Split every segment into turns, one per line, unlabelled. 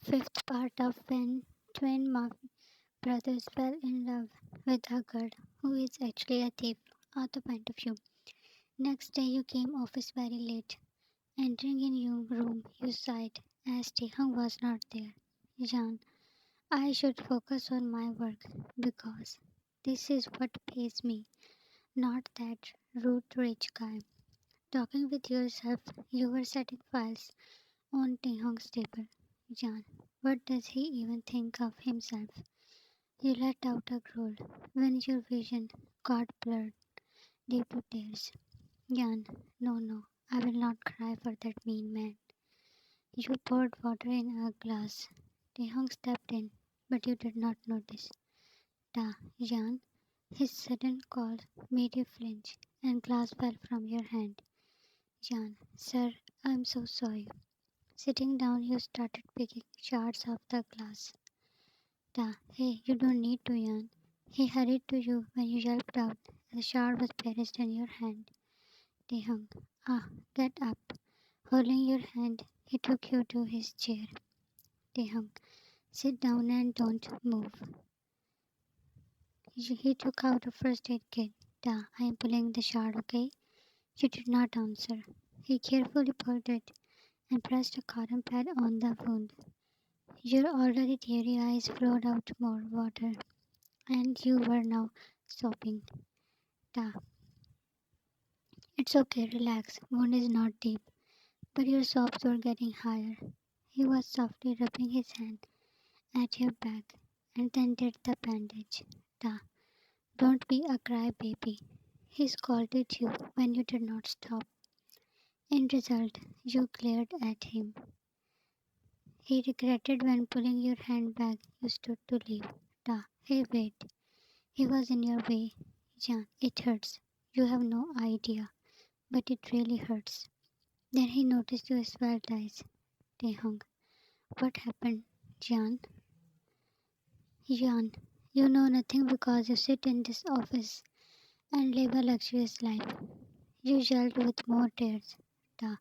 Fifth part of when twin mafia brothers fell in love with a girl who is actually a thief. Other point of view. Next day you came office very late. Entering in your room, you sighed as Taehyung was not there. Jan, I should focus on my work because this is what pays me, not that rude rich guy. Talking with yourself, you were setting files on Taehyung's table. Jan, what does he even think of himself? You let out a growl when your vision got blurred due to tears. Jan, no, no, I will not cry for that mean man. You poured water in a glass. Taehyung stepped in, but you did not notice. Da, Jan, his sudden call made you flinch, and glass fell from your hand. Jan, sir, I'm so sorry. Sitting down, you started picking shards off the glass. Da, hey, you don't need to, Jan. He hurried to you when you yelped out. The shard was placed in your hand. Taehyung, ah, get up. Holding your hand, he took you to his chair. Taehyung, sit down and don't move. He took out a first aid kit. Da, I'm pulling the shard, okay? You did not answer. He carefully pulled it and pressed a cotton pad on the wound. Your already teary eyes flowed out more water, and you were now sobbing. Da, it's okay, relax. Wound is not deep, but your sobs were getting higher. He was softly rubbing his hand at your back and then did the bandage. Da, don't be a crybaby. He scolded you when you did not stop. In result, you glared at him. He regretted when pulling your hand back you stood to leave. Da, hey wait. He was in your way. Jan, it hurts. You have no idea, but it really hurts. Then he noticed your swelled eyes. Taehyung, what happened, Jan? Jan, you know nothing because you sit in this office and live a luxurious life. You yelled with more tears. Da,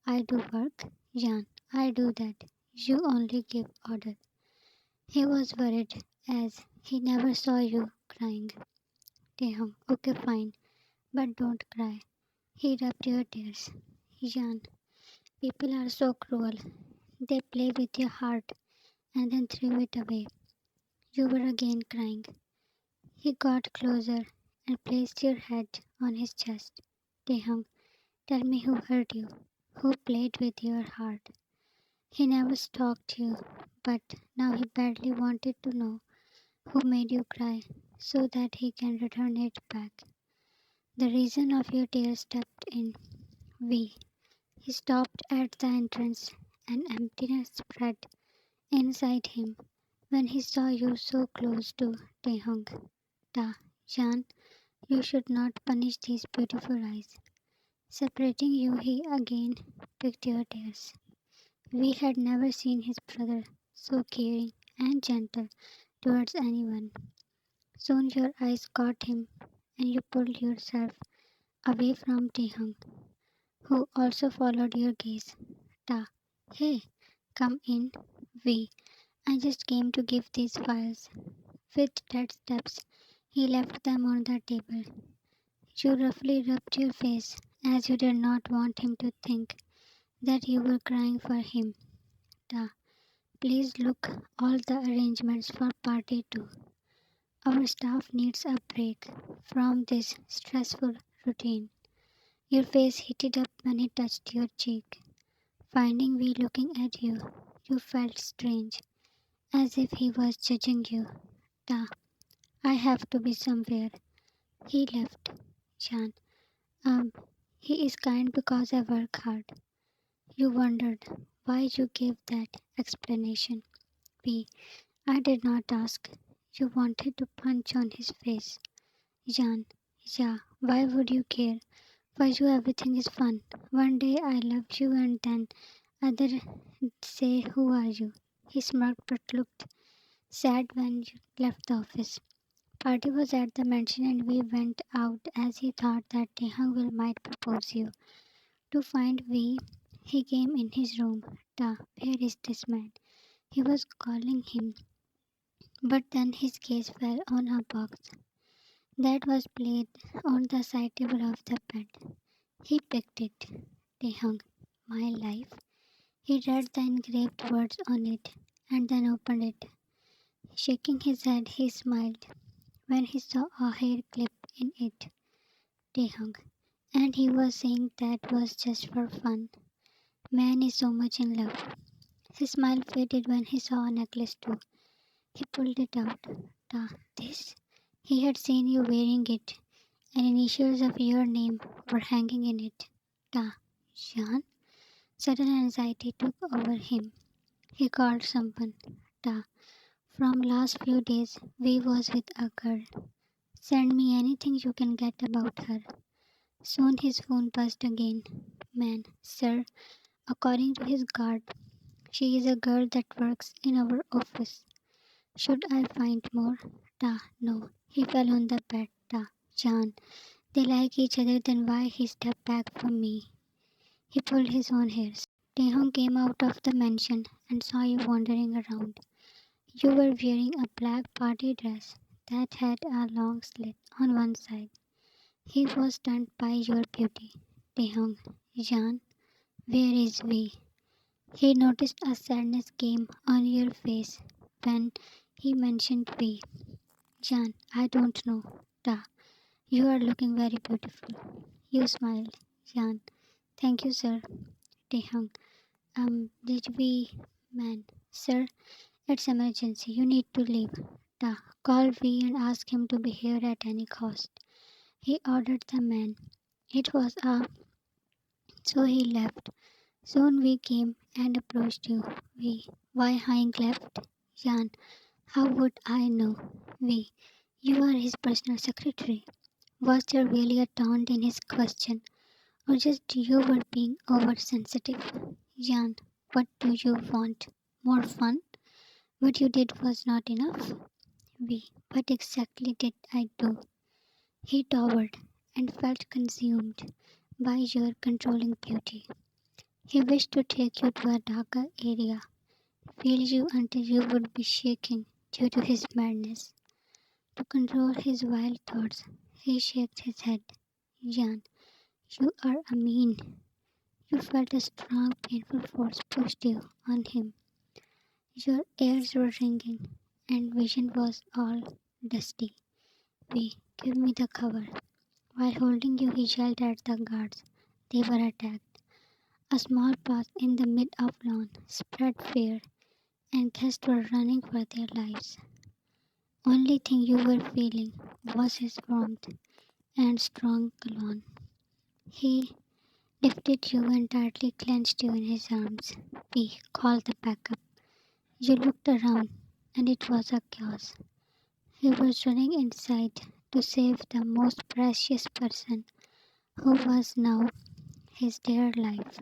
I do work. Jan, I do that. You only give order. He was worried as he never saw you crying. Taehyung, okay fine, but don't cry. He rubbed your tears. Jan, people are so cruel. They play with your heart and then threw it away. You were again crying. He got closer and placed your head on his chest. Taehyung, tell me who hurt you, who played with your heart. He never stalked you, but now he badly wanted to know who made you cry so that he can return it back. The reason of your tears stepped in. We. He stopped at the entrance, and emptiness spread inside him when he saw you so close to Taehyung. Da, Jan, you should not punish these beautiful eyes. Separating you, he again picked your tears. We had never seen his brother so caring and gentle towards anyone. Soon your eyes caught him, and you pulled yourself away from Taehyung, who also followed your gaze. Ta, hey, come in. We. I just came to give these files. With dead steps, he left them on the table. You roughly rubbed your face as you did not want him to think that you were crying for him. Ta, please look all the arrangements for party 2. Our staff needs a break from this stressful routine. Your face heated up when he touched your cheek. Finding me looking at you, you felt strange, as if he was judging you. Ta, I have to be somewhere. He left. Jan, um, he is kind because I work hard. You wondered why you gave that explanation. B, I did not ask. You wanted to punch on his face. Jan, yeah, why would you care? For you everything is fun. One day I love you and then other say who are you? He smirked but looked sad when you left the office. Party was at the mansion and we went out as he thought that Taehyung will might propose you. To find we, he came in his room. Da, where is this man? He was calling him, but then his gaze fell on a box that was placed on the side table of the bed. He picked it. Taehyung, my life. He read the engraved words on it and then opened it. Shaking his head, he smiled when he saw a hair clip in it. Taehyung. And he was saying that was just for fun. Man is so much in love. His smile faded when he saw a necklace too. He pulled it out. This? He had seen you wearing it, and initials of your name were hanging in it. Jean? Sudden anxiety took over him. He called someone. Ta. From last few days, we was with a girl. Send me anything you can get about her. Soon his phone buzzed again. Man, sir, according to his guard, she is a girl that works in our office. Should I find more? No. He fell on the bed. Jan. They like each other, then why he stepped back from me? He pulled his own hairs. Taehyung came out of the mansion and saw you wandering around. You were wearing a black party dress that had a long slit on one side. He was stunned by your beauty. Taehyung, Jan, where is we? He noticed a sadness came on your face when he mentioned we. Jan, I don't know. You are looking very beautiful. You smiled. Jan, thank you, sir. Taehyung, did we, man, sir? It's emergency. You need to leave. Call V and ask him to be here at any cost. He ordered the man. It was a so he left. Soon we came and approached you. We. Why Hank left? Jan. How would I know? We. You are his personal secretary. Was there really a taunt in his question? Or just you were being oversensitive? Jan. What do you want? More fun? What you did was not enough? We. What exactly did I do? He towered and felt consumed by your controlling beauty. He wished to take you to a darker area, feel you until you would be shaking due to his madness. To control his wild thoughts, he shook his head. Jan, you are a mean. You felt a strong, painful force pushed you on him. Your ears were ringing, and vision was all dusty. We, give me the cover. While holding you, he yelled at the guards. They were attacked. A small path in the mid of lawn spread fear, and guests were running for their lives. Only thing you were feeling was his warmth and strong cologne. He lifted you and tightly clenched you in his arms. We called the backup. You looked around, and it was a chaos. He was running inside to save the most precious person who was now his dear life.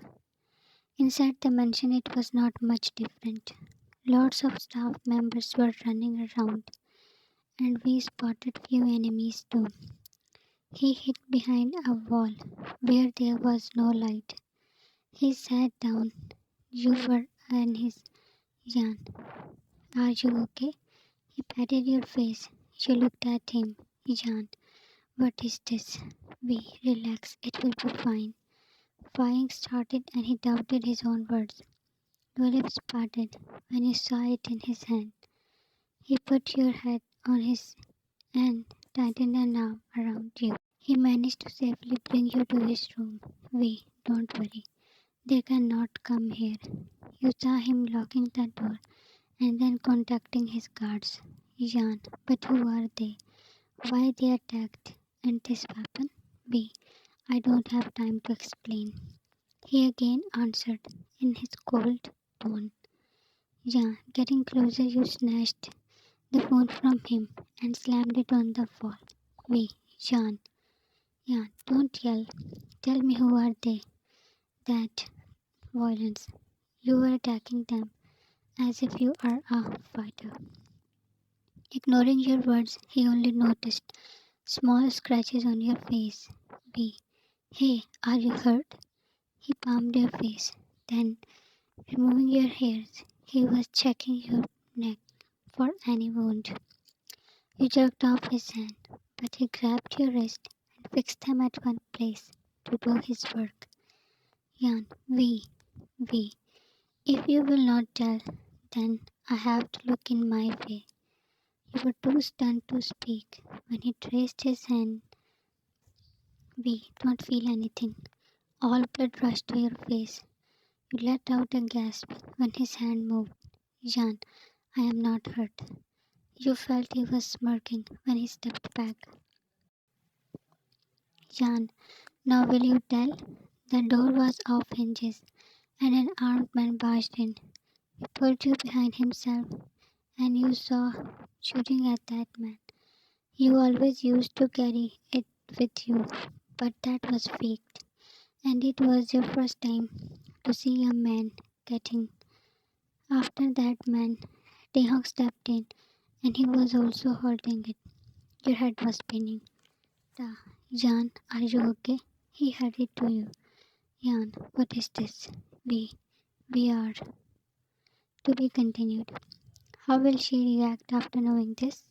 Inside the mansion, it was not much different. Lots of staff members were running around, and we spotted few enemies too. He hid behind a wall where there was no light. He sat down. You were in his Jan. Are you okay? He patted your face. You looked at him. Jan, what is this? We relax. It will be fine. Firing started and he doubted his own words. Your lips parted when you saw it in his hand. He put your head on his and tightened an arm around you. He managed to safely bring you to his room. We, don't worry. They cannot come here. You saw him locking the door and then contacting his guards. Jan, but who are they? Why they attacked? And this weapon? We, I don't have time to explain. He again answered in his cold tone. Jan, getting closer, you snatched the phone from him and slammed it on the wall. We, Jan. Yeah, don't yell. Tell me who are they? That violence. You were attacking them as if you are a fighter. Ignoring your words, he only noticed small scratches on your face. B. Hey, are you hurt? He palmed your face. Then, removing your hairs, He was checking your neck for any wound. You jerked off his hand, but he grabbed your wrist and fixed them at one place to do his work. Jan, we. If you will not tell, then I have to look in my way. You were too stunned to speak. When he traced his hand, we don't feel anything. All blood rushed to your face. You let out a gasp when his hand moved. Jan, I am not hurt. You felt he was smirking when he stepped back. Jan, now will you tell? The door was off hinges, and an armed man barged in. He pulled you behind himself, and you saw shooting at that man. You always used to carry it with you, but that was faked, and it was your first time to see a man getting. After that man, Taehyung stepped in, and he was also holding it. Your head was spinning. Ta, Jan, are you okay? He hurried to you. Jan, what is this? We are to be continued. How will she react after knowing this?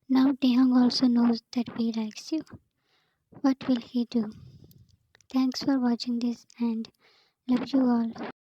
Now Taehyung also knows that we likes you. What will he do? Thanks for watching this and love you all.